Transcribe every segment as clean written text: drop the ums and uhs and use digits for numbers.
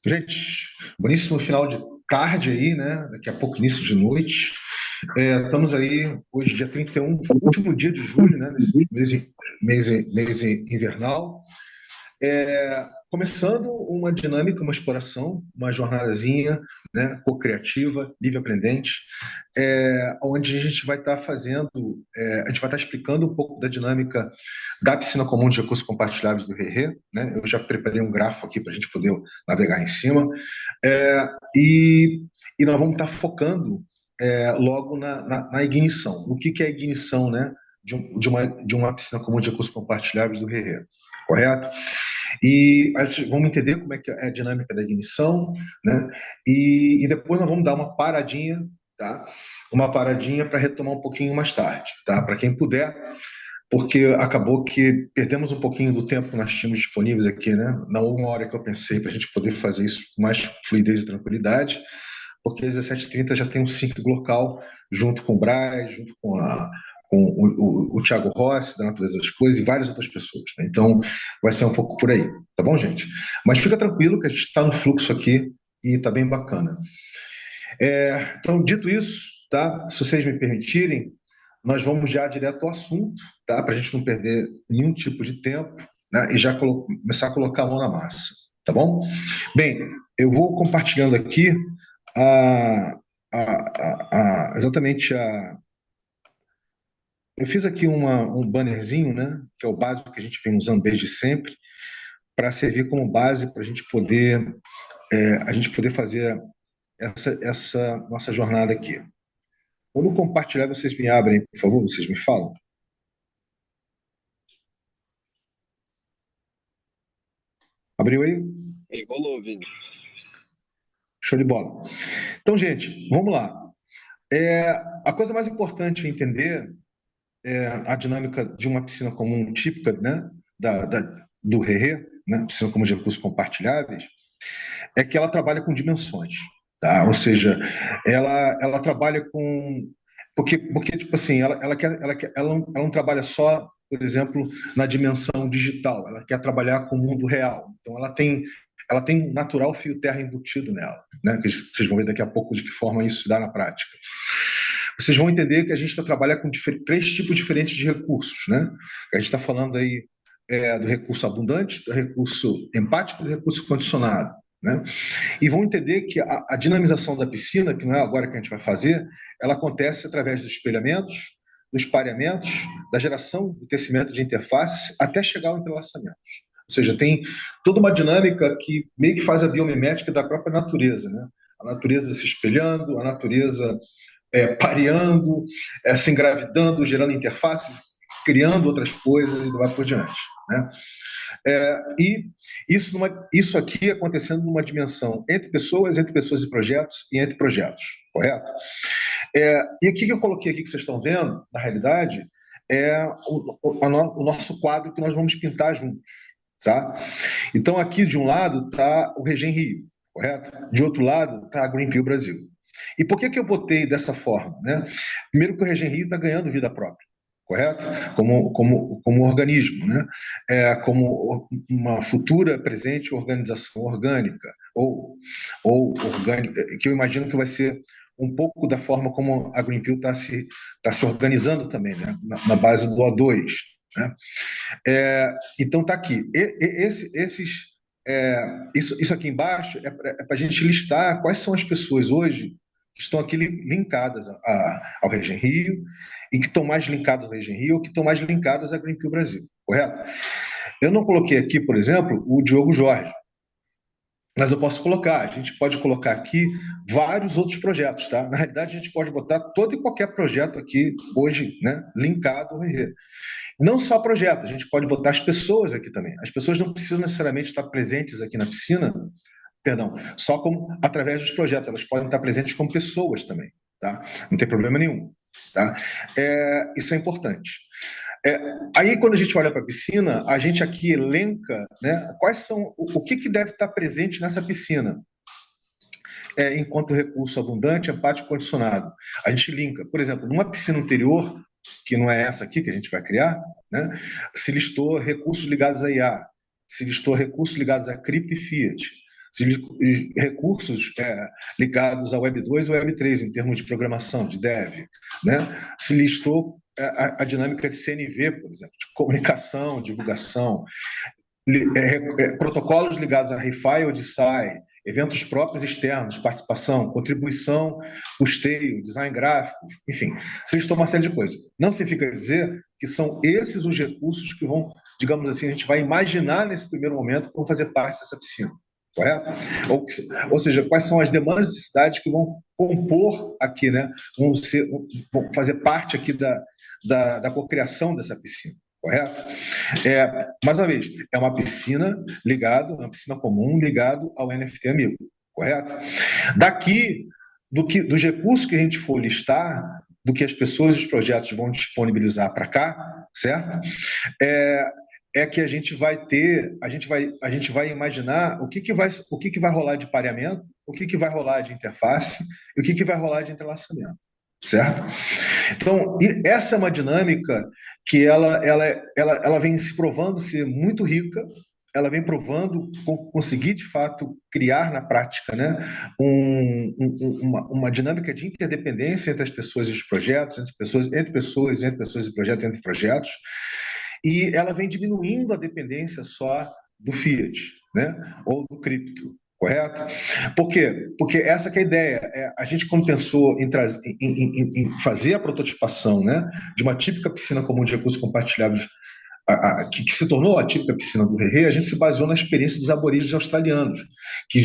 Gente, boníssimo final de tarde aí, né? Daqui a pouco, início de noite. Estamos aí, hoje, dia 31, último dia de julho, né? Nesse mês invernal. Começando uma dinâmica, uma exploração, uma jornadazinha, né, co-criativa, livre-aprendente, onde a gente vai estar fazendo, a gente vai estar explicando um pouco da dinâmica da piscina comum de recursos compartilháveis do RERE, né? Eu já preparei um grafo aqui para a gente poder navegar em cima, é, e, e nós vamos estar focando logo na ignição. O que é a ignição, né, de uma piscina comum de recursos compartilháveis do RERE, correto? E aí vocês vão entender como é que é a dinâmica da ignição, né? E depois nós vamos dar uma paradinha, tá? Uma paradinha para retomar um pouquinho mais tarde, tá? Para quem puder, porque acabou que perdemos um pouquinho do tempo que nós tínhamos disponíveis aqui, né? Na uma hora que eu pensei para a gente poder fazer isso com mais fluidez e tranquilidade, porque às 17h30 já tem um sync local, junto com o Braz, junto com o Thiago Rossi, da Natureza das Coisas, e várias outras pessoas, né? Então, vai ser um pouco por aí, tá bom, gente? Mas fica tranquilo que a gente está no fluxo aqui e está bem bacana. Então, dito isso, tá? Se vocês me permitirem, nós vamos já direto ao assunto, tá? Para a gente não perder nenhum tipo de tempo, né? E já começar a colocar a mão na massa, tá bom? Bem, eu vou compartilhando aqui a, exatamente a. Eu fiz aqui um bannerzinho, né? Que é o básico que a gente vem usando desde sempre, para servir como base para a gente poder fazer essa nossa jornada aqui. Quando compartilhar, vocês me abrem, por favor, vocês me falam. Abriu aí? Rolou, Vini. Show de bola. Então, gente, vamos lá. A coisa mais importante é entender a dinâmica de uma piscina comum típica, né, do RERE, né, piscina comum de recursos compartilháveis, é que ela trabalha com dimensões, tá? Ou seja, ela trabalha com porque tipo assim, ela não trabalha só, por exemplo, na dimensão digital, ela quer trabalhar com o mundo real. Então ela tem um natural fio terra embutido nela, né? Que vocês vão ver daqui a pouco de que forma isso se dá na prática. Vocês vão entender que a gente trabalha com três tipos diferentes de recursos, né? A gente está falando aí do recurso abundante, do recurso empático e do recurso condicionado, né? E vão entender que a dinamização da piscina, que não é agora que a gente vai fazer, ela acontece através dos espelhamentos, dos pareamentos, da geração do tecimento de interface, até chegar ao entrelaçamento. Ou seja, tem toda uma dinâmica que meio que faz a biomimética da própria natureza, né? A natureza se espelhando, a natureza pareando, se engravidando, gerando interfaces, criando outras coisas e vai por diante, né? E isso aqui acontecendo numa dimensão entre pessoas e projetos e entre projetos, correto? E aqui que eu coloquei aqui que vocês estão vendo, na realidade, é o nosso quadro que nós vamos pintar juntos, tá? Então aqui de um lado está o Regen Rio, correto? De outro lado está a Greenpeace Brasil. E por que eu botei dessa forma, né? Primeiro que o Regen Rio está ganhando vida própria, correto? Como organismo, né? Como uma futura presente organização orgânica, ou orgânica, que eu imagino que vai ser um pouco da forma como a Greenpeace está se organizando também, né? Na base do O2, né? Então está aqui. Isso aqui embaixo é para a gente listar quais são as pessoas hoje que estão aqui linkadas ao Regen Rio e que estão mais linkadas ao Regen Rio ou que estão mais linkadas à Greenpeace Brasil, correto? Eu não coloquei aqui, por exemplo, o Diogo Jorge, mas eu posso colocar, a gente pode colocar aqui vários outros projetos, tá? Na realidade, a gente pode botar todo e qualquer projeto aqui hoje, né, linkado ao RE. Não só projeto, a gente pode botar as pessoas aqui também. As pessoas não precisam necessariamente estar presentes aqui na piscina, perdão, só como através dos projetos, elas podem estar presentes como pessoas também, tá? Não tem problema nenhum, tá? Isso é importante. Aí, quando a gente olha para a piscina, a gente aqui elenca, né, quais são o que deve estar presente nessa piscina, enquanto recurso abundante, empático condicionado. A gente linka, por exemplo, numa piscina anterior, que não é essa aqui que a gente vai criar, né, se listou recursos ligados a IA, se listou recursos ligados a cripto e fiat, recursos ligados a Web2 e Web3, em termos de programação, de dev, né? Se listou a dinâmica de CNV, por exemplo, de comunicação, divulgação, protocolos ligados a ReFi ou DeSci, eventos próprios e externos, participação, contribuição, custeio, design gráfico, enfim, se listou uma série de coisas. Não significa dizer que são esses os recursos que vão, digamos assim, a gente vai imaginar nesse primeiro momento que vão fazer parte dessa piscina, correto? Ou seja, quais são as demandas de cidade que vão compor aqui, né? Vão fazer parte aqui da cocriação dessa piscina, correto? Mais uma vez, é uma piscina uma piscina comum ligado ao NFT Amigo, correto? Daqui, dos recursos que a gente for listar, do que as pessoas e os projetos vão disponibilizar para cá, certo? Que a gente vai ter, a gente vai imaginar o que vai rolar de pareamento, o que vai rolar de interface e o que vai rolar de entrelaçamento, certo? Então, essa é uma dinâmica que ela vem se provando ser muito rica, ela vem provando conseguir, de fato, criar na prática, né, uma dinâmica de interdependência entre as pessoas e os projetos, entre pessoas e projetos, entre projetos, e ela vem diminuindo a dependência só do fiat, né, ou do cripto. Correto? Por quê? Porque essa que é a ideia. A gente, quando pensou em fazer a prototipação, né, de uma típica piscina comum de recursos compartilhados, que se tornou a típica piscina do Rei, a gente se baseou na experiência dos aborígenes australianos, que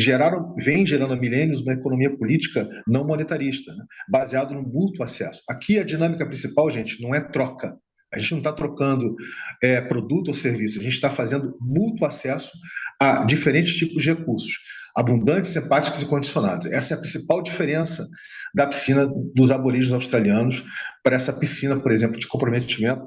vem gerando há milênios uma economia política não monetarista, né, baseado no mútuo acesso. Aqui a dinâmica principal, gente, não é troca. A gente não está trocando produto ou serviço, a gente está fazendo mútuo acesso a diferentes tipos de recursos, abundantes, empáticos e condicionados. Essa é a principal diferença da piscina dos aborígenes australianos para essa piscina, por exemplo, de comprometimento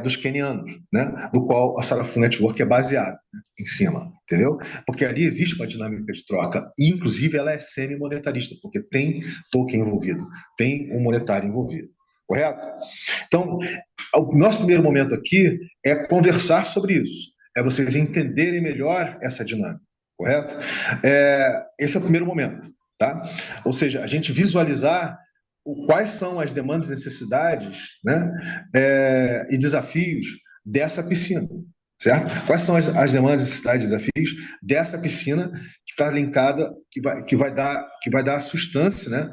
dos quenianos, né, do qual a Sarafu Network é baseada, né, em cima, entendeu? Porque ali existe uma dinâmica de troca, e inclusive ela é semi-monetarista, porque tem token envolvido, tem um monetário envolvido, correto? Então, o nosso primeiro momento aqui é conversar sobre isso, é vocês entenderem melhor essa dinâmica, correto? Esse é o primeiro momento, tá? Ou seja, a gente visualizar quais são as demandas e necessidades, né, e desafios dessa piscina, certo? Quais são as demandas, necessidades e desafios dessa piscina que está linkada, que vai dar sustância, né?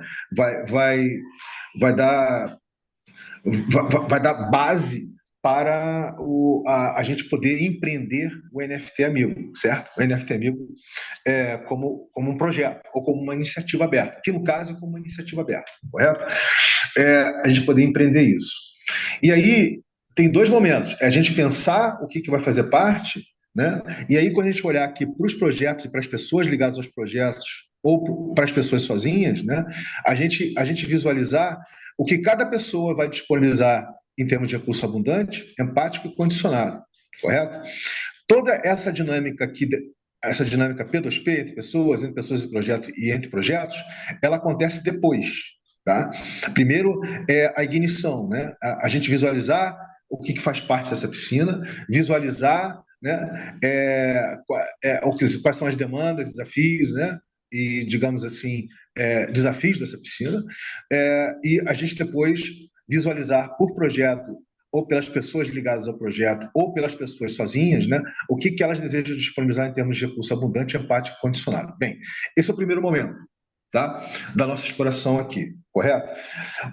Vai dar base para a gente poder empreender o NFT Amigo, certo? O NFT Amigo como um projeto ou como uma iniciativa aberta. Aqui, no caso, é como uma iniciativa aberta, correto? A gente poder empreender isso. E aí, tem dois momentos. É a gente pensar o que vai fazer parte, né? E aí, quando a gente olhar aqui para os projetos e para as pessoas ligadas aos projetos ou para as pessoas sozinhas, né? A gente visualizar o que cada pessoa vai disponibilizar em termos de recurso abundante, empático e condicionado, correto? Toda essa dinâmica aqui, essa dinâmica P2P, entre pessoas e projetos e entre projetos, ela acontece depois, tá? Primeiro é a ignição, né? A gente visualizar o que faz parte dessa piscina, visualizar, né, quais são as demandas, desafios, né? E, digamos assim, desafios dessa piscina, e a gente depois visualizar por projeto, ou pelas pessoas ligadas ao projeto, ou pelas pessoas sozinhas, né, o que elas desejam disponibilizar em termos de recurso abundante, empático e condicionado. Bem, esse é o primeiro momento, tá, da nossa exploração aqui, correto?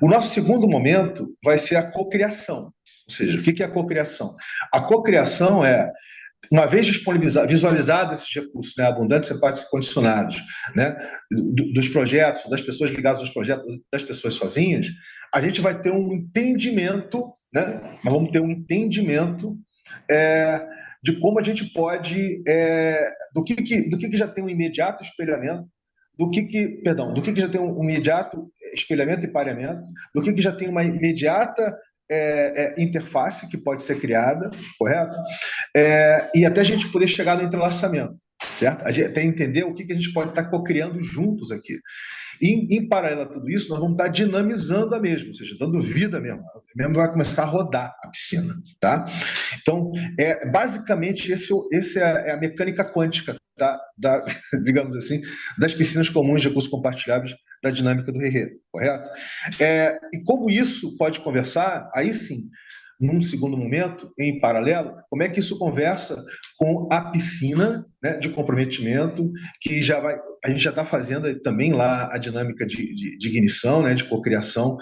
O nosso segundo momento vai ser a cocriação. Ou seja, o que é a cocriação? A cocriação é, uma vez visualizados esses recursos, né, abundantes, empáticos e condicionados, né, dos projetos, das pessoas ligadas aos projetos, das pessoas sozinhas, a gente vai ter um entendimento, né, nós vamos ter um entendimento de como a gente pode, do que já tem um imediato espelhamento, do que já tem um imediato espelhamento e pareamento, do que já tem uma imediata interface que pode ser criada, correto? E até a gente poder chegar no entrelaçamento, certo? Até entender o que a gente pode estar co-criando juntos aqui. Em paralelo a tudo isso, nós vamos estar dinamizando a mesma, ou seja, dando vida mesmo. A mesma vai começar a rodar a piscina, tá? Então, basicamente, é a mecânica quântica, digamos assim, das piscinas comuns de recursos compartilháveis da dinâmica do Rerê, correto? E como isso pode conversar, aí sim, num segundo momento, em paralelo, como é que isso conversa com a piscina, né, de comprometimento, que a gente já está fazendo também lá a dinâmica de ignição, né, de cocriação,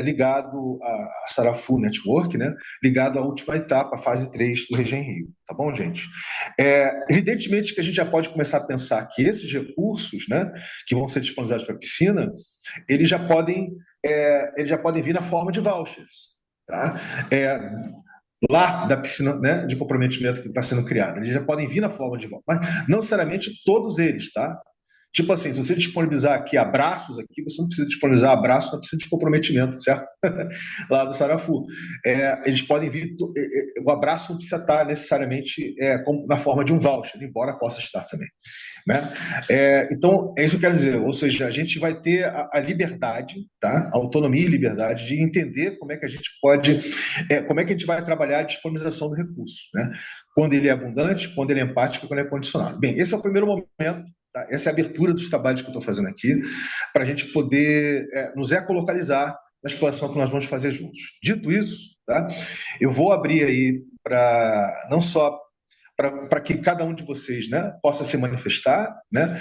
ligado à Sarafu Network, né, ligado à última etapa, a fase 3 do Regen Rio. Tá bom, gente? Evidentemente que a gente já pode começar a pensar que esses recursos, né, que vão ser disponibilizados para a piscina, eles já podem, eles já podem vir na forma de vouchers. Tá? É, lá da piscina, né, de comprometimento que está sendo criada. Eles já podem vir na forma de voucher, mas não necessariamente todos eles, tá? Tipo assim, se você disponibilizar aqui abraços, aqui você não precisa disponibilizar abraços, não precisa de comprometimento, certo? Lá do Sarafu. Eles podem vir, o abraço não precisa estar necessariamente na forma de um voucher, embora possa estar também. Né? Então, é isso que eu quero dizer, ou seja, a gente vai ter a liberdade, tá? A autonomia e liberdade de entender como é que a gente pode, como é que a gente vai trabalhar a disponibilização do recurso, né? Quando ele é abundante, quando ele é empático, quando ele é condicionado. Bem, esse é o primeiro momento, tá? Essa é a abertura dos trabalhos que eu estou fazendo aqui, para a gente poder nos ecolocalizar na exploração que nós vamos fazer juntos. Dito isso, tá? Eu vou abrir aí para não só para que cada um de vocês, né, possa se manifestar, né,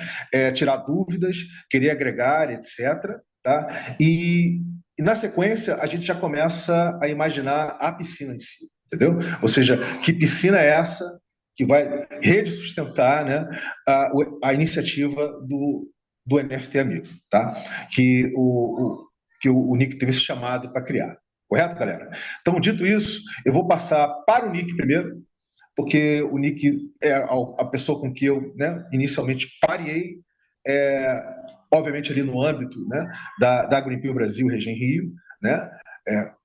tirar dúvidas, querer agregar, etc. Tá? E na sequência a gente já começa a imaginar a piscina em si, entendeu? Ou seja, que piscina é essa que vai rede sustentar, né, a iniciativa do NFT Amigo, tá? Que o Nick teve esse chamado para criar. Correto, galera? Então, dito isso, eu vou passar para o Nick primeiro, porque o Nick é a pessoa com que eu, né, inicialmente pareei, é, obviamente ali no âmbito, né, da Greenpeace Brasil, Regen Rio, né,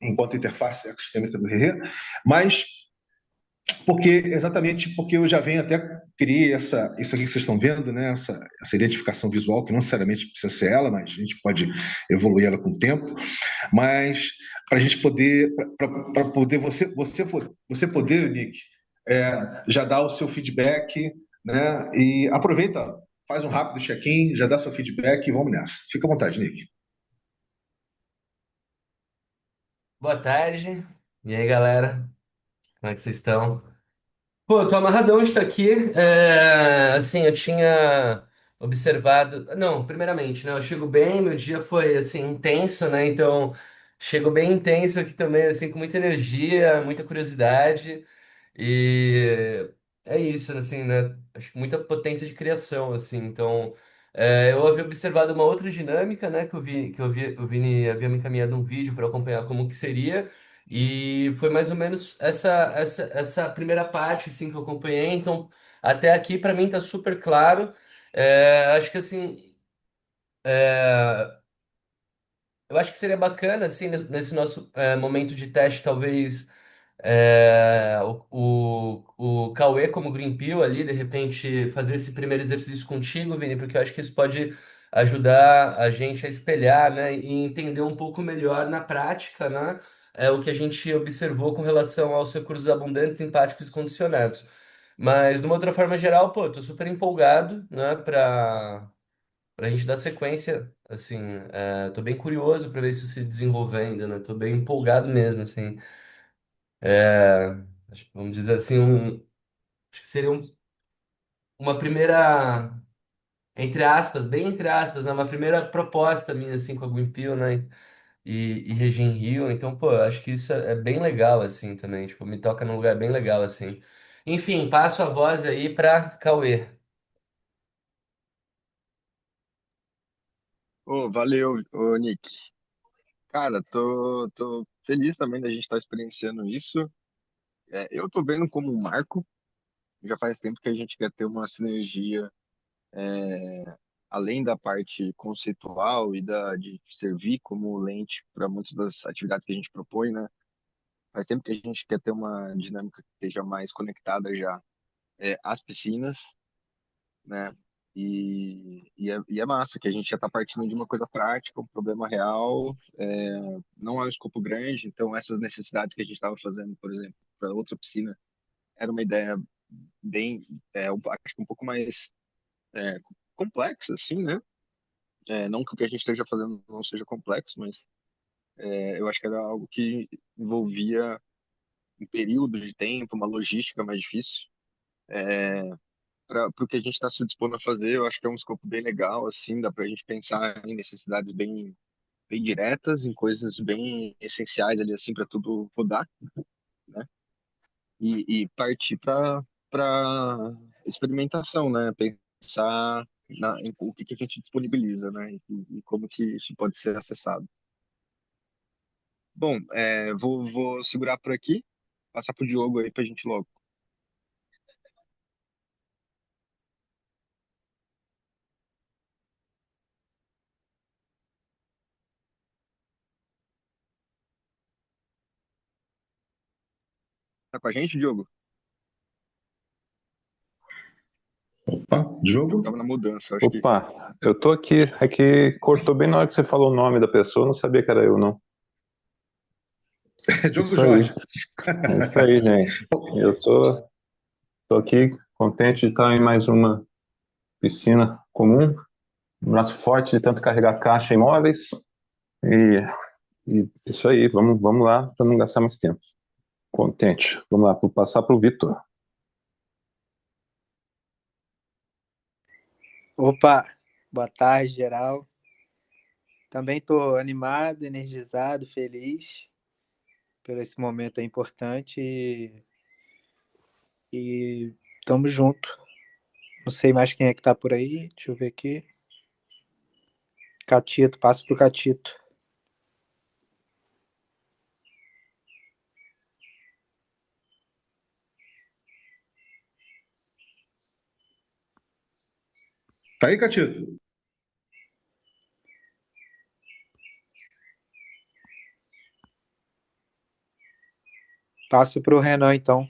enquanto interface ecossistêmica do RE, mas exatamente porque eu já venho até criei isso aqui que vocês estão vendo, né, essa identificação visual, que não necessariamente precisa ser ela, mas a gente pode evoluir ela com o tempo, mas para a gente poder, para poder você poder, Nick, já dá o seu feedback, né? E aproveita, faz um rápido check-in, já dá seu feedback e vamos nessa. Fica à vontade, Nick. Boa tarde. E aí, galera? Como é que vocês estão? Pô, tô amarradão de estar aqui. Assim, eu tinha observado. Não, primeiramente, né? Eu chego bem, meu dia foi, assim, intenso, né? Então, chego bem intenso aqui também, assim, com muita energia, muita curiosidade. E é isso, assim, né? Acho que muita potência de criação, assim. Então, eu havia observado uma outra dinâmica, né? O Vini havia me encaminhado um vídeo para acompanhar como que seria. E foi mais ou menos essa primeira parte, assim, que eu acompanhei. Então, até aqui, para mim, tá super claro. Acho que, assim, eu acho que seria bacana, assim, nesse nosso momento de teste, talvez o Cauê como Green Pill ali, de repente, fazer esse primeiro exercício contigo, Vini, porque eu acho que isso pode ajudar a gente a espelhar, né, e entender um pouco melhor na prática, né, o que a gente observou com relação aos recursos abundantes, empáticos e condicionados. Mas, de uma outra forma geral, pô, tô super empolgado, né, pra gente dar sequência, assim, tô bem curioso pra ver isso se desenvolver ainda, né, tô bem empolgado mesmo, assim. Vamos dizer assim, acho que seria uma primeira, entre aspas, bem entre aspas, né? Uma primeira proposta minha, assim, com a Greenpeace, né? E Regen Rio. Então, pô, eu acho que isso é bem legal, assim, também. Tipo, me toca num lugar bem legal, assim. Enfim, passo a voz aí pra Cauê. Ô, valeu, ô, Nick. Cara, tô feliz também da gente estar experienciando isso. Eu tô vendo como um marco. Já faz tempo que a gente quer ter uma sinergia, além da parte conceitual e de servir como lente para muitas das atividades que a gente propõe, né? Faz tempo que a gente quer ter uma dinâmica que esteja mais conectada já, às piscinas, né? E é massa, que a gente já está partindo de uma coisa prática, um problema real, não é um escopo grande, então essas necessidades que a gente estava fazendo, por exemplo, para outra piscina, era uma ideia bem, acho que um pouco mais é, complexa, assim, né? Não que o que a gente esteja fazendo não seja complexo, mas eu acho que era algo que envolvia um período de tempo, uma logística mais difícil. Para o que a gente está se dispondo a fazer, eu acho que é um escopo bem legal, assim, dá para a gente pensar em necessidades bem diretas, em coisas bem essenciais ali, assim, para tudo rodar, né? E partir para experimentação, né? Pensar em o que que a gente disponibiliza, né? E como que isso pode ser acessado. Bom, vou segurar por aqui, passar pro Diogo aí pra gente logo. Tá com a gente, Diogo? Opa, O Diogo jogo? tava na mudança, acho que. Opa, eu tô aqui. É que cortou bem na hora que você falou o nome da pessoa, eu não sabia que era eu, não. É Diogo Isso aí, Jorge. é isso aí, gente. Eu tô aqui contente de estar em mais uma piscina comum. Um braço forte de tanto carregar caixa em móveis. E, e isso aí, vamos lá para não gastar mais tempo. Contente. Vamos lá, vou passar para o Vitor. Opa, boa tarde, geral. Também estou animado, energizado, feliz por esse momento é importante e tamo junto. Não sei mais quem é que tá por aí, deixa eu ver aqui. Catito, passo pro Catito. Tá aí, Catito? Passo pro Renan, então.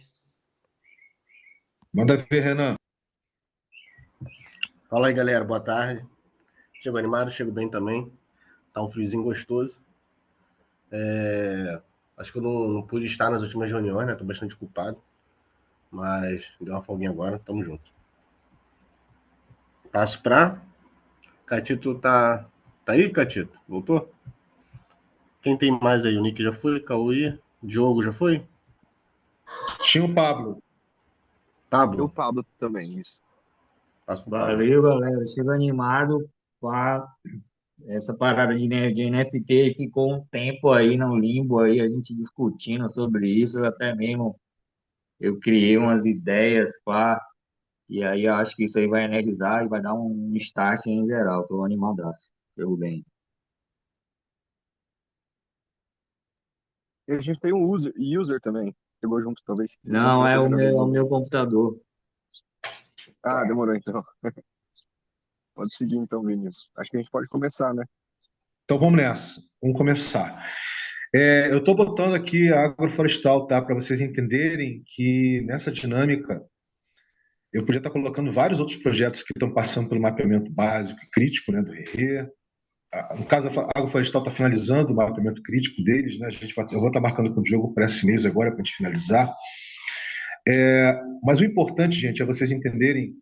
Manda ver, Renan. Fala aí, galera, boa tarde. Chego animado, chego bem também. Tá um friozinho gostoso. Acho que eu não pude estar nas últimas reuniões, né? Tô bastante culpado. Mas deu uma folguinha agora, tamo junto. Passo pra. Catito tá aí, Catito? Voltou? Quem tem mais aí? O Nick já foi, Cauê, Diogo já foi? Tinha o Pablo. E o Pablo? Pablo também, isso. Passo pro Pablo. Valeu, galera. Eu chego animado com essa parada de NFT. Ficou um tempo aí no limbo aí, a gente discutindo sobre isso. Até mesmo eu criei umas ideias, pá, e aí eu acho que isso aí vai energizar e vai dar um start em geral. Tô animadaço. Eu bem. E a gente tem um user também. Chegou junto, talvez, não Não, pela é o primeira meu, vez. é o meu computador. Ah, demorou então. Pode seguir então, Vinícius. Acho que a gente pode começar, né? Então vamos nessa. Vamos começar. Eu estou botando aqui a agroflorestal, tá? Para vocês entenderem que nessa dinâmica eu podia estar colocando vários outros projetos que estão passando pelo mapeamento básico e crítico, né, do RE. No caso, a agroflorestal está finalizando o mapeamento crítico deles, né? Eu vou estar marcando com o Diogo para esse mês agora, para a gente finalizar. Mas o importante, gente, é vocês entenderem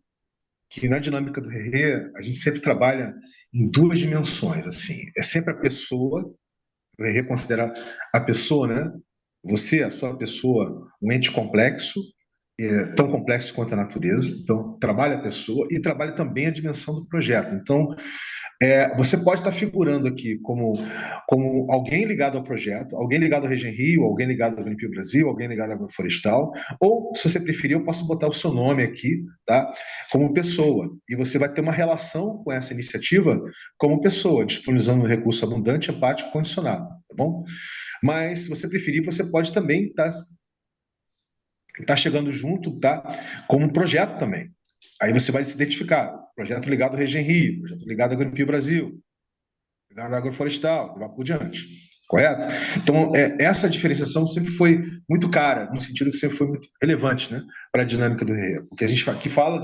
que na dinâmica do RE, a gente sempre trabalha em duas dimensões, assim. É sempre a pessoa, o RE considera a pessoa, né? Você, a sua pessoa, um ente complexo, tão complexo quanto a natureza. Então, trabalha a pessoa e trabalha também a dimensão do projeto. Então, você pode estar figurando aqui como alguém ligado ao projeto, alguém ligado ao Regen Rio, alguém ligado ao Greenpeace Brasil, alguém ligado à Agroflorestal, ou, se você preferir, eu posso botar o seu nome aqui, tá? Como pessoa. E você vai ter uma relação com essa iniciativa como pessoa, disponibilizando um recurso abundante, empático e condicionado, tá bom? Mas, se você preferir, você pode também tá chegando junto, tá? Como um projeto também. Aí você vai se identificar. Projeto ligado ao Regen Rio, projeto ligado ao Greenpeace Brasil, ligado à agroflorestal, e vai por diante. Correto? Então, essa diferenciação sempre foi muito cara, no sentido que sempre foi muito relevante, né, para a dinâmica do RE. Porque a gente aqui fala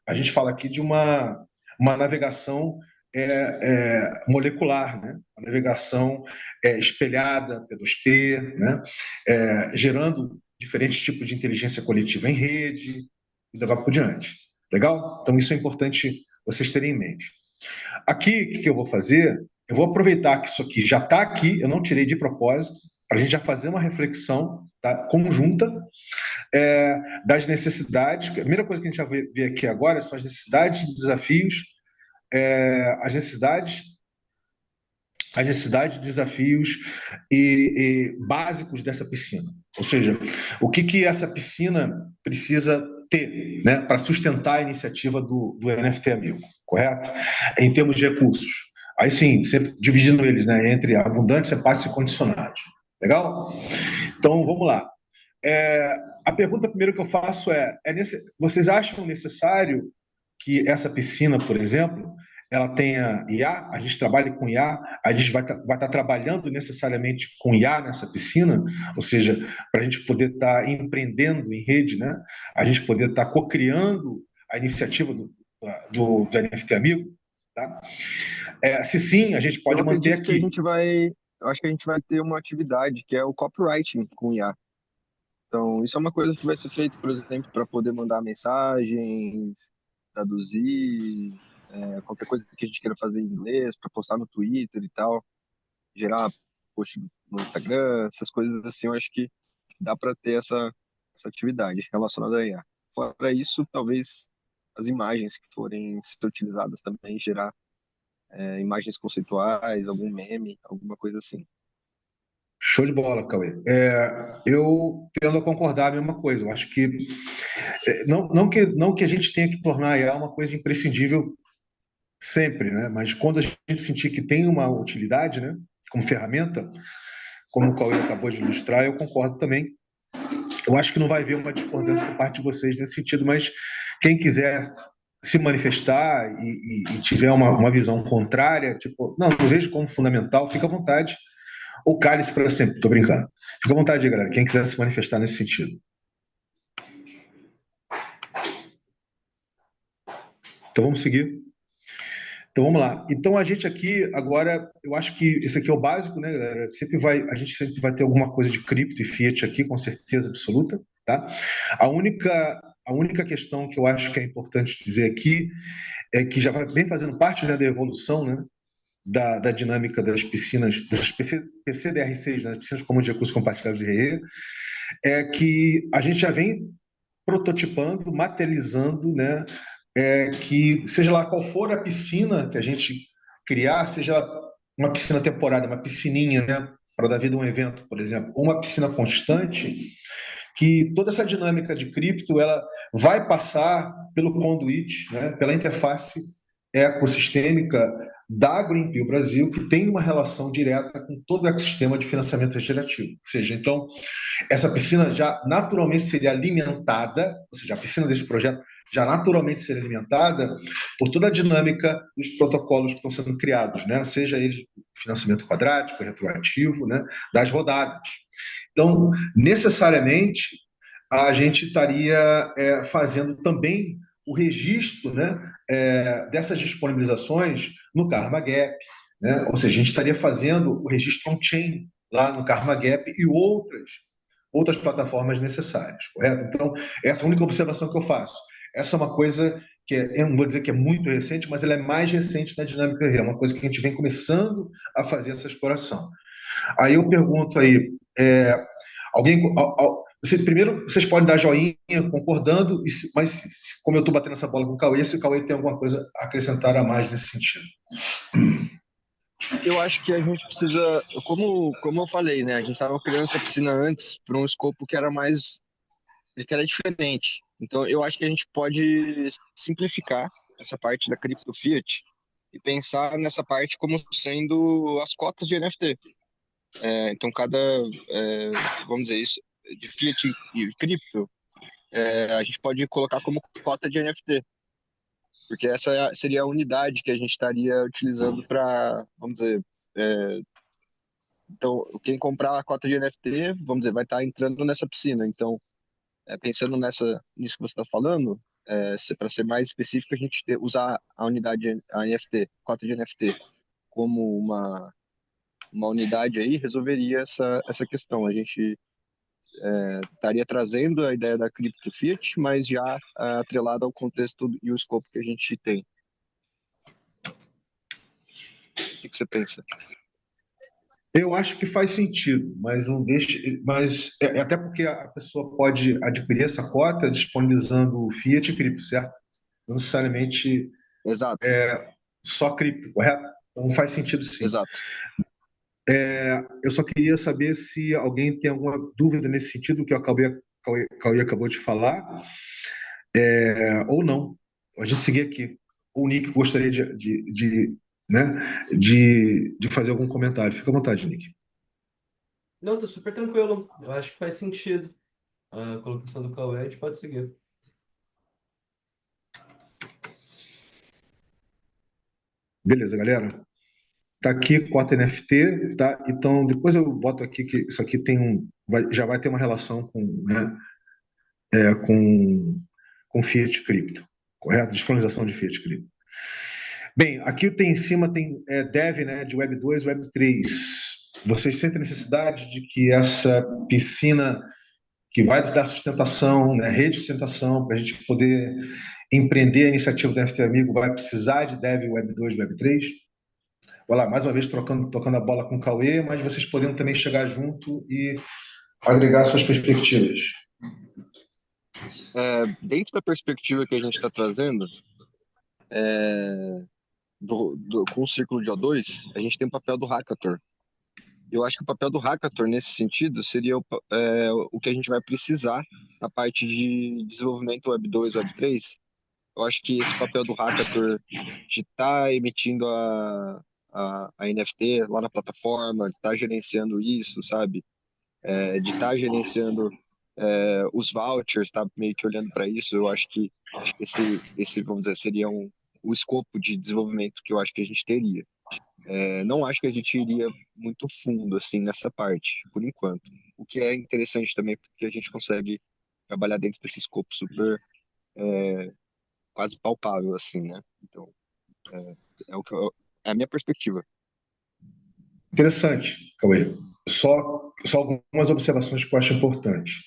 A gente fala aqui de uma navegação molecular, né? Uma navegação espelhada, P2P, né? Gerando diferentes tipos de inteligência coletiva em rede e levar por diante. Legal? Então, isso é importante vocês terem em mente. Aqui, o que eu vou fazer? Eu vou aproveitar que isso aqui já está aqui, eu não tirei de propósito, para a gente já fazer uma reflexão, tá, conjunta das necessidades. A primeira coisa que a gente vai ver aqui agora são as necessidades e desafios, as necessidades, desafios e básicos dessa piscina. Ou seja, o que essa piscina precisa ter, né, para sustentar a iniciativa do NFT Amigo, correto? Em termos de recursos. Aí sim, sempre dividindo eles, né, entre abundantes, repartos e condicionados. Legal? Então, vamos lá. A pergunta primeiro que eu faço vocês acham necessário que essa piscina, por exemplo, ela tenha IA? A gente trabalha com IA, a gente vai estar trabalhando necessariamente com IA nessa piscina, ou seja, para a gente poder estar empreendendo em rede, né? A gente poder estar co-criando a iniciativa do NFT Amigo, tá? Se sim, a gente pode Eu manter acredito que a aqui. gente vai, eu acho que a gente vai ter uma atividade que é o copywriting com IA. Então, isso é uma coisa que vai ser feito, por exemplo, para poder mandar mensagens, traduzir, qualquer coisa que a gente queira fazer em inglês, para postar no Twitter e tal, gerar post no Instagram, essas coisas assim, eu acho que dá para ter essa atividade relacionada a IA. Fora isso, talvez as imagens que forem ser utilizadas também, gerar imagens conceituais, algum meme, alguma coisa assim. Show de bola, Cauê. Eu tendo a concordar a mesma coisa. Eu acho que não que a gente tenha que tornar a IA uma coisa imprescindível sempre, né? Mas quando a gente sentir que tem uma utilidade, né, como ferramenta, como o Cauê acabou de ilustrar, eu concordo também. Eu acho que não vai haver uma discordância por parte de vocês nesse sentido, mas quem quiser se manifestar e tiver uma visão contrária, tipo, não vejo como fundamental, fica à vontade, ou cale-se para sempre, tô brincando. Fica à vontade, galera, quem quiser se manifestar nesse sentido. Então vamos seguir. Então vamos lá. Então a gente aqui agora, eu acho que esse aqui é o básico, né, galera? A gente sempre vai ter alguma coisa de cripto e fiat aqui, com certeza absoluta, tá? A única questão que eu acho que é importante dizer aqui é que já vem fazendo parte, né, da evolução, né, da dinâmica das piscinas, das PCDR6, né, piscinas comuns de recursos compartilhados de rede, é que a gente já vem prototipando, materializando, né, que seja lá qual for a piscina que a gente criar, seja uma piscina temporária, uma piscininha, né, para dar vida a um evento, por exemplo, ou uma piscina constante, que toda essa dinâmica de cripto ela vai passar pelo conduit, né, pela interface ecossistêmica da Greenpeace Brasil, que tem uma relação direta com todo o ecossistema de financiamento regenerativo. Ou seja, então, essa piscina já naturalmente seria alimentada, ou seja, a piscina desse projeto já naturalmente seria alimentada por toda a dinâmica dos protocolos que estão sendo criados, né? Seja eles financiamento quadrático, retroativo, né? Das rodadas. Então, necessariamente, a gente estaria fazendo também o registro, né, dessas disponibilizações no Karma Gap, né? Ou seja, a gente estaria fazendo o registro on-chain lá no Karma Gap e outras plataformas necessárias, correto? Então, essa é a única observação que eu faço. Essa é uma coisa que eu não vou dizer que é muito recente, mas ela é mais recente na dinâmica real, uma coisa que a gente vem começando a fazer essa exploração. Aí eu pergunto aí, alguém, primeiro vocês podem dar joinha concordando, mas como eu estou batendo essa bola com o Cauê, se o Cauê tem alguma coisa a acrescentar a mais nesse sentido. Eu acho que a gente precisa, como eu falei, né? A gente estava criando essa piscina antes para um escopo que era diferente. Então, eu acho que a gente pode simplificar essa parte da cripto fiat e pensar nessa parte como sendo as cotas de NFT. Então, vamos dizer isso, de fiat e cripto, a gente pode colocar como cota de NFT, porque essa seria a unidade que a gente estaria utilizando para, vamos dizer, é, então, quem comprar a cota de NFT, vamos dizer, vai estar entrando nessa piscina. Então, pensando nisso que você está falando, para ser mais específico, a gente usar a unidade, a NFT, cota de NFT, como uma unidade aí, resolveria essa questão. A gente estaria trazendo a ideia da cripto fiat, mas já atrelada ao contexto e o escopo que a gente tem. O que você pensa? Eu acho que faz sentido, mas não deixa, mas até porque a pessoa pode adquirir essa cota disponibilizando fiat e cripto, certo? Não necessariamente Exato, só cripto, correto? Então faz sentido sim. exato. Eu só queria saber se alguém tem alguma dúvida nesse sentido que o Cauê acabou de falar, ou não. A gente seguir aqui. O Nick gostaria de fazer algum comentário. Fica à vontade, Nick. Não, tô super tranquilo. Eu acho que faz sentido. A colocação do Cauê, a gente pode seguir. Beleza, galera. Tá aqui cota NFT, tá? Então depois eu boto aqui que isso aqui já vai ter uma relação com, né, com Fiat Cripto, correto? Disponibilização de Fiat Cripto. Bem, aqui tem em cima tem Dev, né, de Web 2, Web 3. Vocês sentem necessidade de que essa piscina que vai nos dar sustentação, né, rede de sustentação, para a gente poder empreender a iniciativa do NFT Amigo, vai precisar de Dev Web 2, Web 3? Olha lá, mais uma vez tocando a bola com o Cauê, mas vocês podendo também chegar junto e agregar suas perspectivas. Dentro da perspectiva que a gente está trazendo, com o círculo de O2, a gente tem o papel do Hackathon. Eu acho que o papel do Hackathon, nesse sentido, seria o que a gente vai precisar na parte de desenvolvimento Web 2, Web 3. Eu acho que esse papel do Hackathon de estar emitindo a NFT lá na plataforma, de estar gerenciando isso, sabe? De estar gerenciando os vouchers, tá meio que olhando para isso. Eu acho que esse vamos dizer, seria o escopo de desenvolvimento que eu acho que a gente teria. Não acho que a gente iria muito fundo assim nessa parte, por enquanto. O que é interessante também, porque a gente consegue trabalhar dentro desse escopo super quase palpável, assim, né? Então, é a minha perspectiva. Interessante, Cauê. Só algumas observações que eu acho importantes.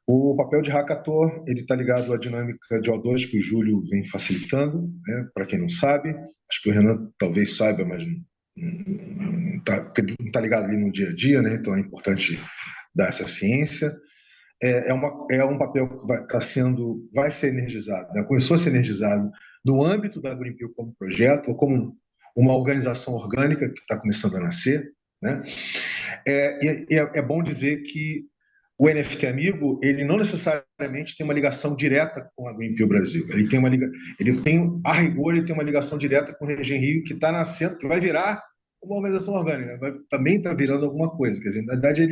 O papel de Hackathon ele está ligado à dinâmica de O2 que o Júlio vem facilitando, né? Para quem não sabe, acho que o Renan talvez saiba, mas não está ligado ali no dia a dia, né? Então é importante dar essa ciência. É um papel que vai ser energizado, né? Começou a ser energizado no âmbito da Greenpeace como projeto, ou como uma organização orgânica que está começando a nascer, né? É bom dizer que o NFT Amigo, ele não necessariamente tem uma ligação direta com a Greenpeace Brasil. A rigor, ele tem uma ligação direta com o Regen Rio, que está nascendo, que vai virar uma organização orgânica, também está virando alguma coisa. Quer dizer, na verdade,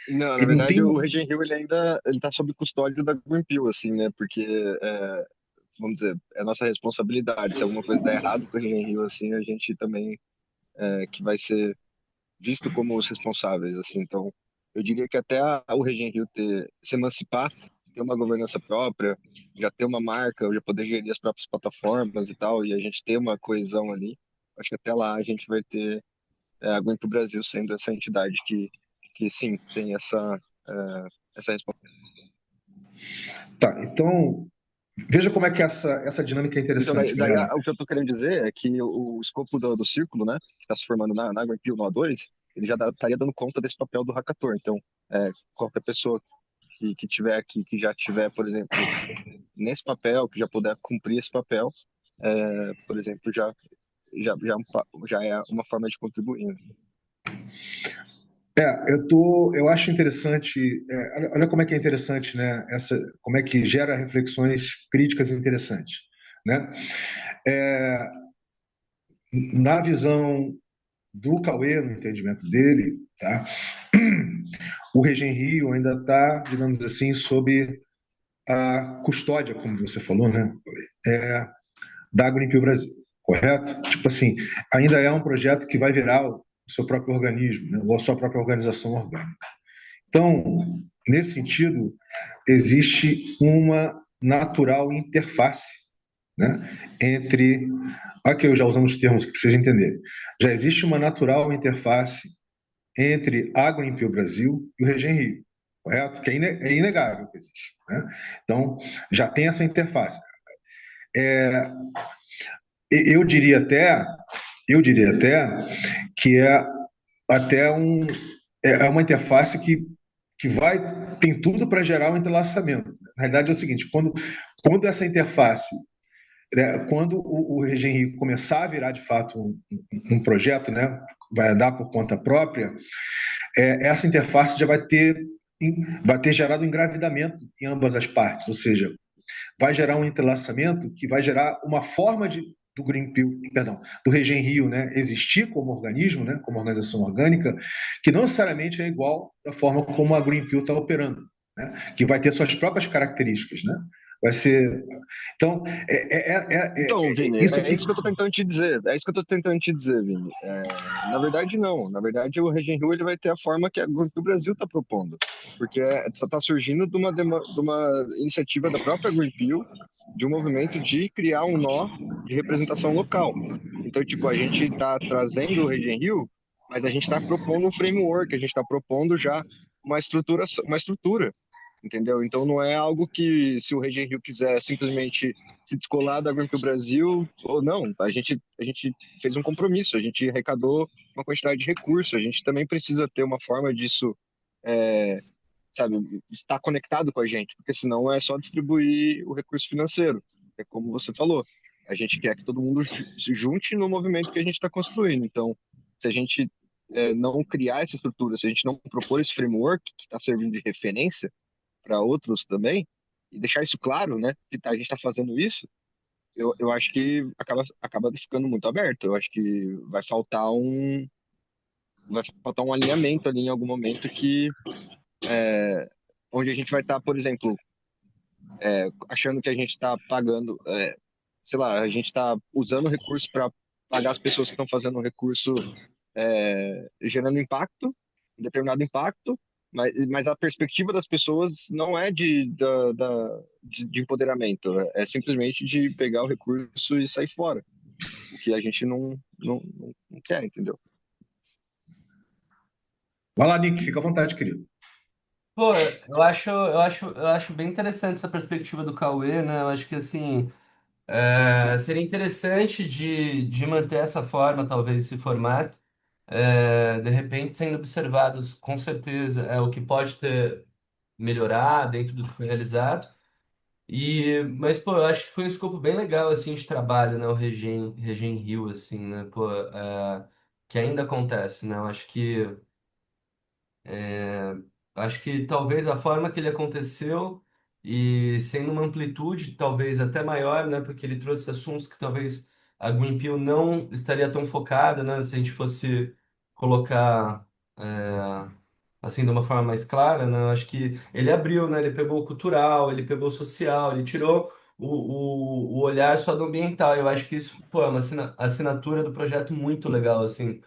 Não, na ele não verdade, tem. o Regen Hill ele ainda está sob custódia da Greenpeace, assim, né? Porque, vamos dizer, é nossa responsabilidade. Se alguma coisa der errado com o Regen Hill, assim, a gente também que vai ser visto como os responsáveis, assim. Então, eu diria que até o Regen Hill se emancipar, ter uma governança própria, já ter uma marca, já poder gerir as próprias plataformas e tal, e a gente ter uma coesão ali, acho que até lá a gente vai ter a Greenpeace Brasil sendo essa entidade que sim, tem essa responsabilidade. Tá, então, veja como é que essa dinâmica é Então, interessante, daí, galera. o que eu estou querendo dizer é que o escopo do círculo, né, que está se formando na Greenpeace no A2, ele já estaria dando conta desse papel do hackathon. Então, qualquer pessoa que tiver aqui, que já tiver, por exemplo, nesse papel, que já puder cumprir esse papel, por exemplo, já é uma forma de contribuir, né? Eu acho interessante, olha como é que é interessante, né? Como é que gera reflexões críticas interessantes, né? Na visão do Cauê, no entendimento dele, tá? O Regen Rio ainda está, digamos assim, sob a custódia, como você falou, né? Da Greenpeace Brasil, correto? Tipo assim, ainda é um projeto que vai virar o seu próprio organismo, né? Ou a sua própria organização orgânica. Então, nesse sentido, existe uma natural interface, né, entre... Ok, eu já usando os termos que vocês entenderem. Já existe uma natural interface entre a Greenpeace Brasil e o Regen Rio, correto? Que é inegável que existe, né? Então, já tem essa interface. É, eu diria até, eu diria até que é até é uma interface que tem tudo para gerar um entrelaçamento. Na realidade é o seguinte, quando essa interface, né, quando o Regen Rio começar a virar de fato um projeto, né, vai andar por conta própria, essa interface já vai ter gerado um engravidamento em ambas as partes, ou seja, vai gerar um entrelaçamento que vai gerar uma forma do Greenpeace, perdão, do Regen Rio, né, existir como organismo, né, como organização orgânica, que não necessariamente é igual da forma como a Greenpeace está operando, né, que vai ter suas próprias características, né? Vai ser. Então, Então, Vini, isso é aqui. isso que eu tô tentando te dizer. É isso que eu tô tentando te dizer, Vini. Na verdade, não. Na verdade, o Regen Rio ele vai ter a forma que o Brasil está propondo. Porque só está surgindo de uma iniciativa da própria Greenpeace, de um movimento de criar um nó de representação local. Então, tipo, a gente está trazendo o Regen Rio, mas a gente está propondo um framework, a gente está propondo já uma estrutura, entendeu? Então, não é algo que, se o Regen Rio quiser simplesmente se descolar da Greenpeace Brasil ou não. A gente fez um compromisso, a gente arrecadou uma quantidade de recursos, a gente também precisa ter uma forma disso, é, sabe, estar conectado com a gente, porque senão é só distribuir o recurso financeiro. É como você falou, a gente quer que todo mundo se junte no movimento que a gente está construindo. Então, se a gente não criar essa estrutura, se a gente não propor esse framework que está servindo de referência para outros também, e deixar isso claro, né, que a gente está fazendo isso, eu acho que acaba ficando muito aberto. Eu acho que vai faltar um alinhamento ali em algum momento onde a gente vai estar, por exemplo, achando que a gente está pagando, sei lá, a gente está usando recurso para pagar as pessoas que estão fazendo o recurso gerando impacto, um determinado impacto, mas a perspectiva das pessoas não é de empoderamento, é simplesmente de pegar o recurso e sair fora, o que a gente não quer, entendeu? Vai lá, Nick, fica à vontade, querido. Pô, eu acho bem interessante essa perspectiva do Cauê, né? Eu acho que assim. Seria interessante de manter essa forma, talvez esse formato, de repente sendo observados, com certeza, é o que pode ter melhorar dentro do que foi realizado. Mas, pô, eu acho que foi um escopo bem legal, assim, de trabalho, né, o Regen Rio, assim, né, pô, que ainda acontece, né, eu acho que talvez a forma que ele aconteceu e sendo uma amplitude talvez até maior, né? Porque ele trouxe assuntos que talvez a Greenpeace não estaria tão focada, né? Se a gente fosse colocar assim de uma forma mais clara, né? Eu acho que ele abriu, né? Ele pegou o cultural, ele pegou o social, ele tirou o olhar só do ambiental. Eu acho que isso, pô, é uma assinatura do projeto muito legal, assim.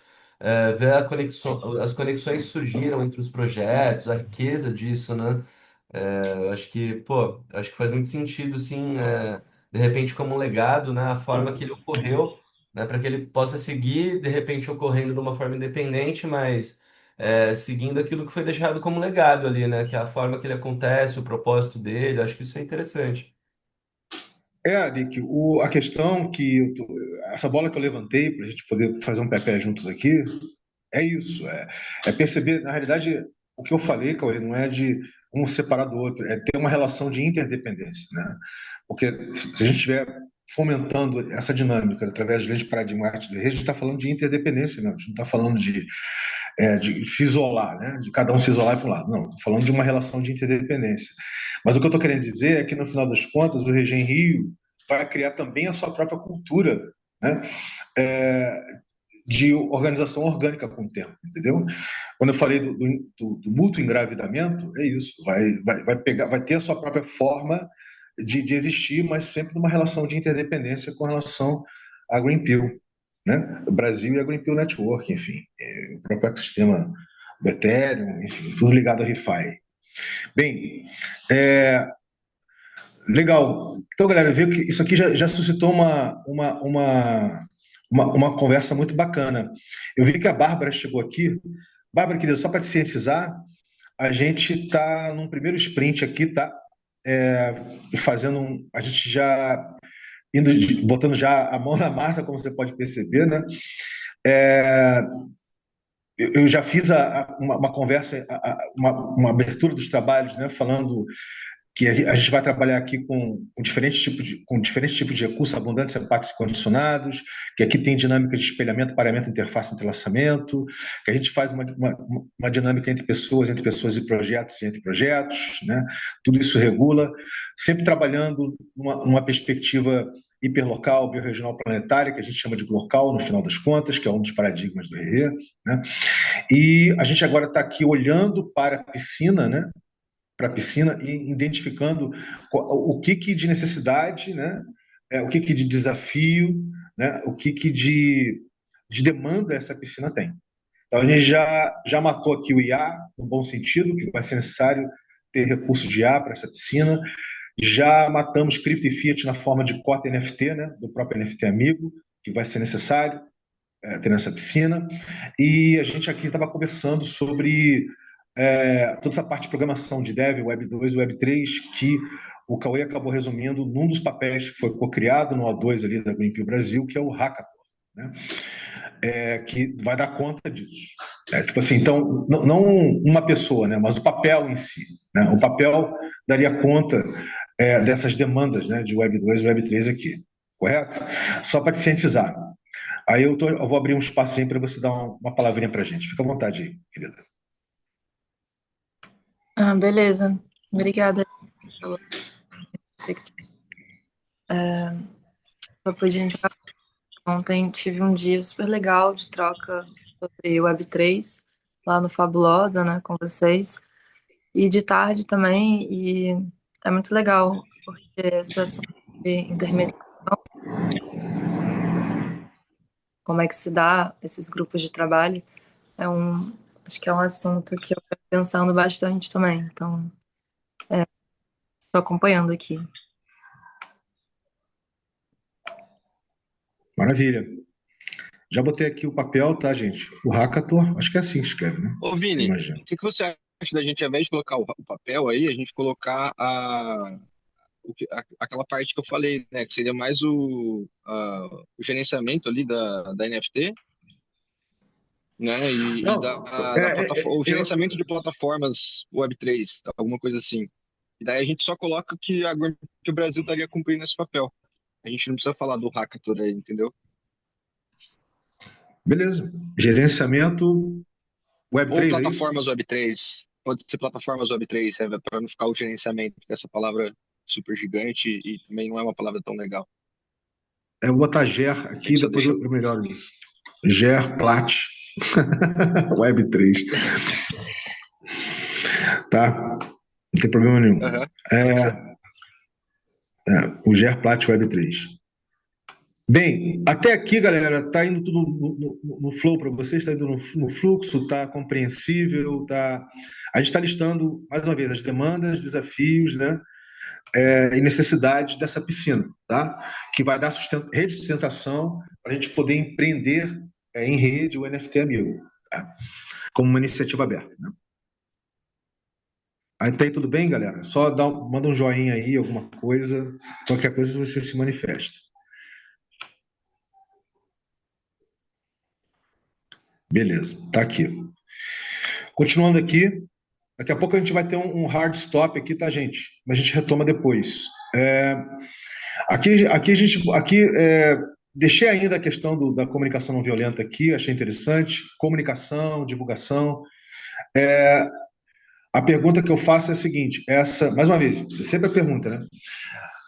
Ver as conexões que surgiram entre os projetos, a riqueza disso, né? Eu acho que, pô, acho que faz muito sentido, sim, de repente como um legado, né? A forma que ele ocorreu, né? Para que ele possa seguir, de repente, ocorrendo de uma forma independente, mas seguindo aquilo que foi deixado como legado ali, né? Que é a forma que ele acontece, o propósito dele, acho que isso é interessante. Nick, a questão essa bola que eu levantei para a gente poder fazer um pé juntos aqui, é isso, é perceber, na realidade, o que eu falei, Cauê, não é de um separar do outro, é ter uma relação de interdependência, né? Porque se a gente estiver fomentando essa dinâmica através de leis paradigmáticas de rede, a gente está falando de interdependência, não, a gente não está falando de se isolar, né? De cada um se isolar para um lado, não, estou falando de uma relação de interdependência. Mas o que eu estou querendo dizer é que, no final das contas, o Regen Rio vai criar também a sua própria cultura, né? É, de organização orgânica com o tempo, entendeu? Quando eu falei do mútuo engravidamento, é isso, vai ter a sua própria forma de existir, mas sempre numa relação de interdependência com relação à Greenpeace, né? O Brasil e a Greenpeace Network, enfim, o próprio ecossistema do Ethereum, enfim, tudo ligado a ReFi. Bem, Legal. Então, galera, viu que isso aqui já suscitou uma conversa muito bacana. Eu vi que a Bárbara chegou aqui. Bárbara, querida, só para te cientizar, a gente está num primeiro sprint aqui, tá? É, a gente já botando já a mão na massa, como você pode perceber, né? É, eu já fiz uma conversa, uma abertura dos trabalhos, né? Falando que a gente vai trabalhar aqui com diferentes tipos de recursos abundantes, separados e condicionados, que aqui tem dinâmica de espelhamento, pareamento, interface, entrelaçamento, que a gente faz uma dinâmica entre pessoas e entre projetos, né? Tudo isso regula, sempre trabalhando numa perspectiva hiperlocal, biorregional planetária, que a gente chama de local, no final das contas, que é um dos paradigmas do RE, né? E a gente agora está aqui olhando para a piscina, né? Para a piscina e identificando o que de necessidade, né? O que de desafio, né? O que de demanda essa piscina tem. Então a gente já matou aqui o IA, no bom sentido, que vai ser necessário ter recurso de IA para essa piscina. Já matamos Crypto e Fiat na forma de cota NFT, né? Do próprio NFT amigo, que vai ser necessário ter nessa piscina. E a gente aqui estava conversando sobre toda essa parte de programação de Dev, Web 2 e Web 3, que o Cauê acabou resumindo num dos papéis que foi co-criado no O2 ali da Greenpeace Brasil, que é o Hackathon, né? Que vai dar conta disso. Tipo assim, então, não uma pessoa, né, mas o papel em si. Né? O papel daria conta dessas demandas, né, de Web 2 e Web 3 aqui, correto? Só para te cientizar. Aí eu vou abrir um espacinho para você dar uma palavrinha para a gente. Fica à vontade aí, querida. Ah, beleza. Obrigada pela perspectiva. Eu pude entrar ontem, tive um dia super legal de troca sobre Web3 lá no Fabulosa, né, com vocês. E de tarde também, e é muito legal, porque esse assunto de intermediação, como é que se dá esses grupos de trabalho, acho que é um assunto que eu estou pensando bastante também. Então, estou acompanhando aqui. Maravilha. Já botei aqui o papel, tá, gente? O Hackathon, acho que é assim que escreve, né? Ô, Vini, Imagino. o que você acha da gente, ao invés de colocar o papel aí, a gente colocar aquela parte que eu falei, né? Que seria mais o gerenciamento ali da NFT, né? E Não, da plataforma, o gerenciamento de plataformas Web3, alguma coisa assim. E daí a gente só coloca que o Brasil estaria cumprindo esse papel. A gente não precisa falar do hackathon aí, entendeu? beleza. Gerenciamento Ou Web3, é isso? plataformas Web3. Pode ser plataformas Web3, para não ficar o gerenciamento dessa palavra super gigante e também não é uma palavra tão legal. Eu vou botar GER aqui, depois eu melhoro isso. GER Plat Web3. Tá? Não tem problema nenhum. Uhum. O GER Plat Web3. Bem, até aqui, galera, tá indo tudo no flow para vocês, está indo no fluxo, tá compreensível, tá. A gente está listando, mais uma vez, as demandas, desafios, né, e necessidades dessa piscina, tá? Que vai dar rede de sustentação para a gente poder empreender em rede o NFT Amigo, tá? Como uma iniciativa aberta, né? Aí tá aí tudo bem, galera? Só manda um joinha aí, alguma coisa, qualquer coisa você se manifesta. Beleza, tá aqui. Continuando aqui, daqui a pouco a gente vai ter um hard stop aqui, tá, gente? Mas a gente retoma depois. Deixei ainda a questão da comunicação não violenta aqui, achei interessante. Comunicação, divulgação. A pergunta que eu faço é a seguinte: mais uma vez, sempre a pergunta, né?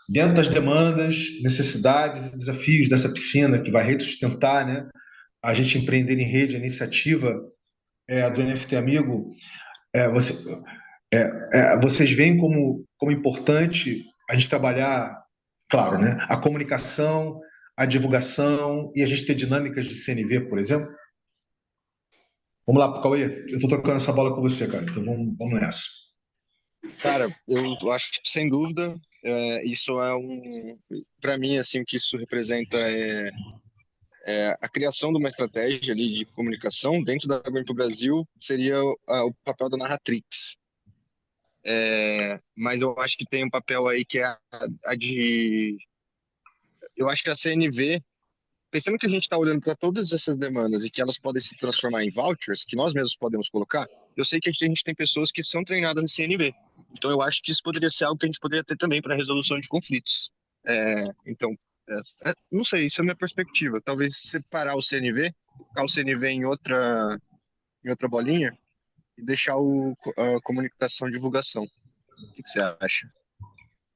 Dentro das demandas, necessidades e desafios dessa piscina que vai ressustentar, né, a gente empreender em rede, a iniciativa do NFT Amigo, vocês veem como importante a gente trabalhar, claro, né, a comunicação, a divulgação e a gente ter dinâmicas de CNV, por exemplo? Vamos lá, Cauê, eu estou trocando essa bola com você, cara, então vamos nessa. Cara, eu acho que, sem dúvida, Isso para mim, assim, o que isso representa é a criação de uma estratégia ali de comunicação dentro da Aguento Brasil seria o papel da Narratrix. Mas eu acho que tem um papel aí que é a de. Eu acho que a CNV, pensando que a gente está olhando para todas essas demandas e que elas podem se transformar em vouchers, que nós mesmos podemos colocar, eu sei que a gente tem pessoas que são treinadas em CNV. Então eu acho que isso poderia ser algo que a gente poderia ter também para resolução de conflitos. Então, não sei, isso é a minha perspectiva. Talvez separar o CNV, colocar o CNV em outra bolinha e deixar a comunicação e divulgação. O que você acha?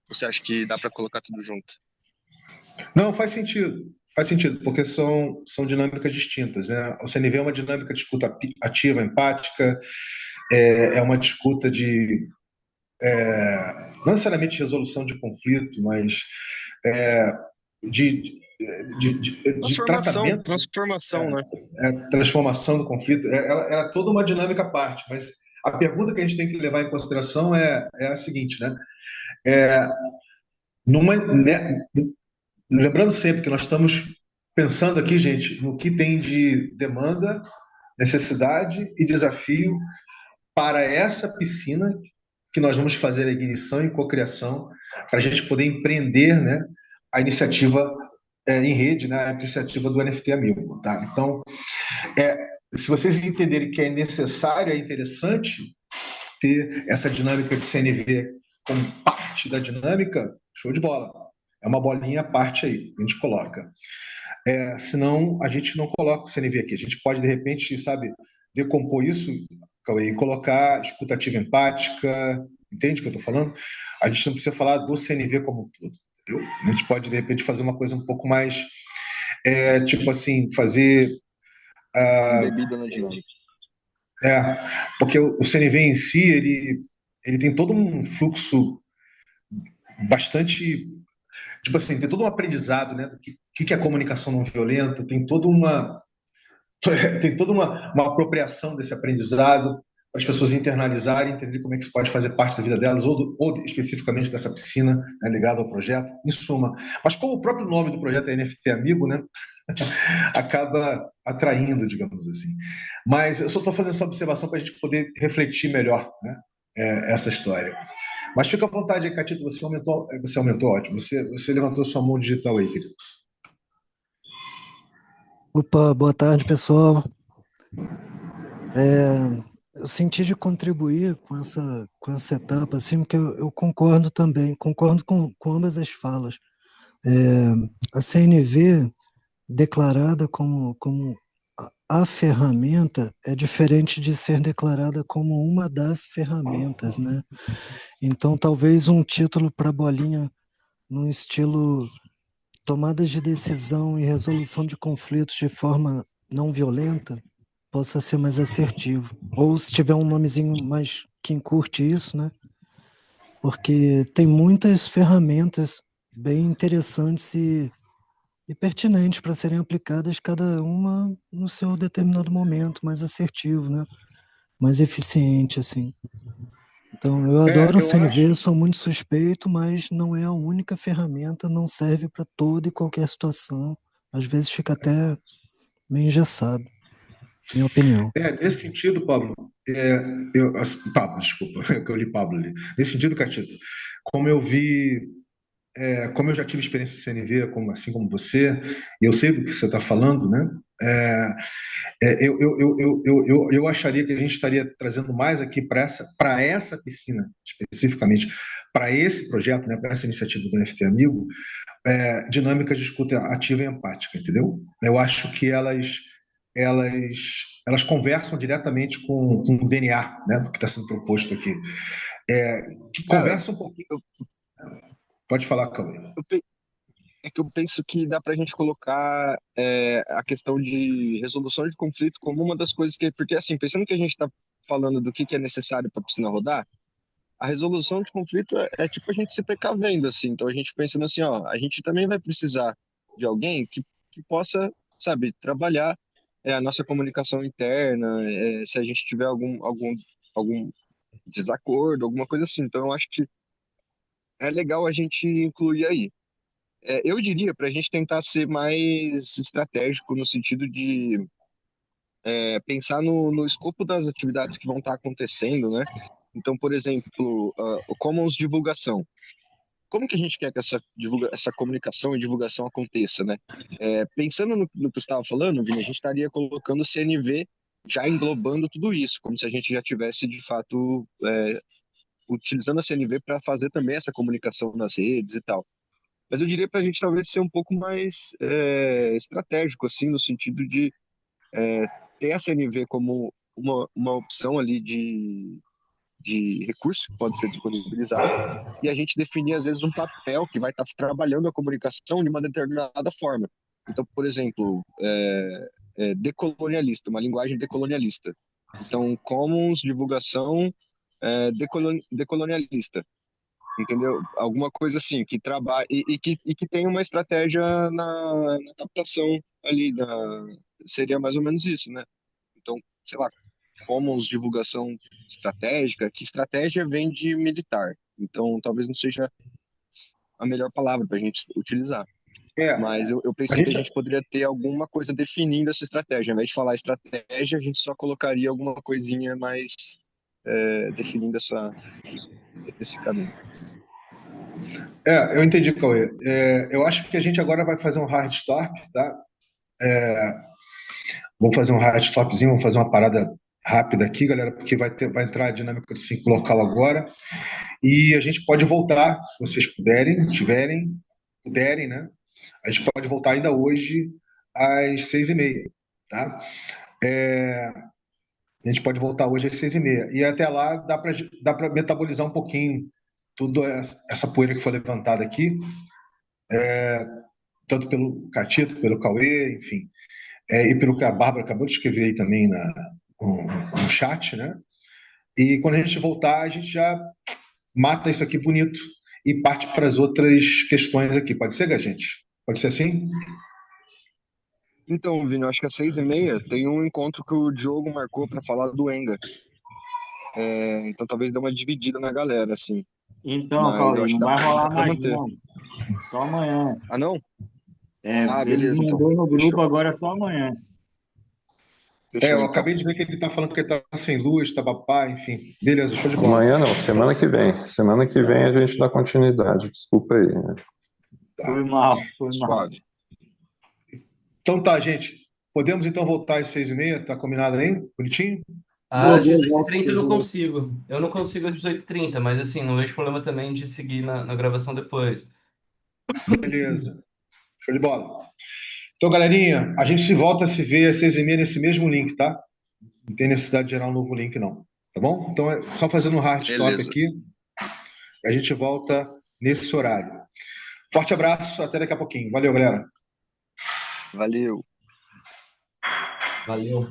Você acha que dá para colocar tudo junto? Não, faz sentido, porque são dinâmicas distintas, né? O CNV é uma dinâmica de escuta ativa, empática, é uma disputa de, não necessariamente resolução de conflito, mas é, de, de Transformação, tratamento, transformação, né? transformação do conflito. Ela é toda uma dinâmica à parte, mas a pergunta que a gente tem que levar em consideração é a seguinte, né? É, lembrando sempre que nós estamos pensando aqui, gente, no que tem de demanda, necessidade e desafio para essa piscina que nós vamos fazer a ignição e cocriação para a gente poder empreender, né, a iniciativa em rede, né, a iniciativa do NFT Amigo. Tá? Então, se vocês entenderem que é necessário, é interessante ter essa dinâmica de CNV como parte da dinâmica, show de bola. É uma bolinha à parte aí, a gente coloca. Senão, a gente não coloca o CNV aqui. A gente pode, de repente, sabe, decompor isso, Cauê, e colocar escutativa empática, entende o que eu estou falando? A gente não precisa falar do CNV como um todo, entendeu? A gente pode, de repente, fazer uma coisa um pouco mais, tipo assim, fazer... Embebida na dinâmica. Porque o CNV em si, ele tem todo um fluxo bastante, tipo assim, tem todo um aprendizado, né, do que é comunicação não violenta, tem toda uma apropriação desse aprendizado para as pessoas internalizarem, entender como é que isso pode fazer parte da vida delas, ou especificamente dessa piscina, né, ligada ao projeto, em suma. Mas como o próprio nome do projeto é NFT Amigo, né, acaba atraindo, digamos assim. Mas eu só estou fazendo essa observação para a gente poder refletir melhor, né, essa história. Mas fica à vontade aí, Catito, você aumentou, ótimo. Você levantou sua mão digital aí, querido. Opa, boa tarde, pessoal. Eu senti de contribuir com essa etapa, assim, porque eu concordo também, concordo com ambas as falas. A CNV, declarada como a ferramenta, é diferente de ser declarada como uma das ferramentas, né? Então, talvez um título para a bolinha no estilo tomadas de decisão e resolução de conflitos de forma não violenta possa ser mais assertivo. Ou se tiver um nomezinho mais que encurte isso, né? Porque tem muitas ferramentas bem interessantes e pertinentes para serem aplicadas, cada uma no seu determinado momento, mais assertivo, né? Mais eficiente, assim. Então, eu adoro o Eu CNV, acho. sou muito suspeito, mas não é a única ferramenta, não serve para toda e qualquer situação. Às vezes fica até meio engessado, minha opinião. Nesse sentido, Pablo, Pablo, desculpa, que eu li Pablo ali. Nesse sentido, Catito, como eu vi, como eu já tive experiência em CNV, assim como você, e eu sei do que você está falando, né? É, eu acharia que a gente estaria trazendo mais aqui para essa piscina, especificamente, para esse projeto, né, para essa iniciativa do NFT Amigo, dinâmicas de escuta ativa e empática, entendeu? Eu acho que elas conversam diretamente com o DNA, né, do que está sendo proposto aqui. Que Cara, conversa um pouquinho. Pode falar, Cauê. é que eu penso que dá para a gente colocar a questão de resolução de conflito como uma das coisas que. Porque, assim, pensando que a gente está falando do que é necessário para a piscina rodar, a resolução de conflito é tipo a gente se precavendo, assim. Então, a gente pensando assim, ó, a gente também vai precisar de alguém que possa, sabe, trabalhar a nossa comunicação interna, se a gente tiver algum desacordo, alguma coisa assim. Então, eu acho que é legal a gente incluir aí. Eu diria para a gente tentar ser mais estratégico no sentido de pensar no escopo das atividades que vão estar acontecendo, né? Então, por exemplo, o Commons divulgação. Como que a gente quer que essa comunicação e divulgação aconteça, né? Pensando no que você estava falando, Vini, a gente estaria colocando o CNV já englobando tudo isso, como se a gente já tivesse, de fato, utilizando a CNV para fazer também essa comunicação nas redes e tal. Mas eu diria para a gente talvez ser um pouco mais estratégico, assim, no sentido de ter a CNV como uma opção ali de recurso que pode ser disponibilizado, e a gente definir, às vezes, um papel que vai estar trabalhando a comunicação de uma determinada forma. Então, por exemplo, decolonialista, uma linguagem decolonialista. Então, commons, divulgação decolonialista, entendeu? Alguma coisa assim, que trabalhe e que tenha uma estratégia na captação ali, seria mais ou menos isso, né? Então, sei lá, commons divulgação estratégica, que estratégia vem de militar. Então, talvez não seja a melhor palavra para a gente utilizar. É, Mas eu a pensei que a gente, gente poderia ter alguma coisa definindo essa estratégia. Ao invés de falar estratégia, a gente só colocaria alguma coisinha mais definindo esse caminho. eu entendi, Cauê. Eu acho que a gente agora vai fazer um hard stop, tá? Vamos fazer um hard stopzinho, vamos fazer uma parada rápida aqui, galera, porque vai entrar a dinâmica do 5 local agora. E a gente pode voltar, se vocês puderem, né? A gente pode voltar ainda hoje às 6h30, tá? A gente pode voltar hoje às 6h30. E até lá dá para metabolizar um pouquinho toda essa poeira que foi levantada aqui, tanto pelo Catito, pelo Cauê, enfim, e pelo que a Bárbara acabou de escrever aí também no chat, né? E quando a gente voltar, a gente já mata isso aqui bonito e parte para as outras questões aqui. Pode ser, gente? Pode ser assim? Então, Vini, eu acho que às 6h30 tem um encontro que o Diogo marcou para falar do Enga. Então talvez dê uma dividida na galera, assim. Então, Mas eu Cauê, acho que não dá, vai dá rolar para mais manter. não. Só amanhã. Ah, não? Ele Beleza, então. mandou no grupo, Fechou. agora é só amanhã. Fechou, Eu então. acabei de ver que ele está falando que ele está sem luz, está papá, enfim. Beleza, show de bola. Amanhã não, semana que vem. Semana que vem a gente dá continuidade. Desculpa aí, né? Foi mal, foi mal. Suave. Então tá, gente. Podemos então voltar às 6h30? Tá combinado aí? Bonitinho? Às Boa, boa, volta 18h30 eu vocês não aí. consigo. Eu não consigo às 18h30, mas assim, não vejo problema também de seguir na gravação depois. Beleza. Show de bola. Então, galerinha, a gente se volta a se ver às 6h30 nesse mesmo link, tá? Não tem necessidade de gerar um novo link, não. Tá bom? Então, é só fazendo um hard stop Beleza. aqui. A gente volta nesse horário. Forte abraço, até daqui a pouquinho. Valeu, galera. Valeu. Valeu.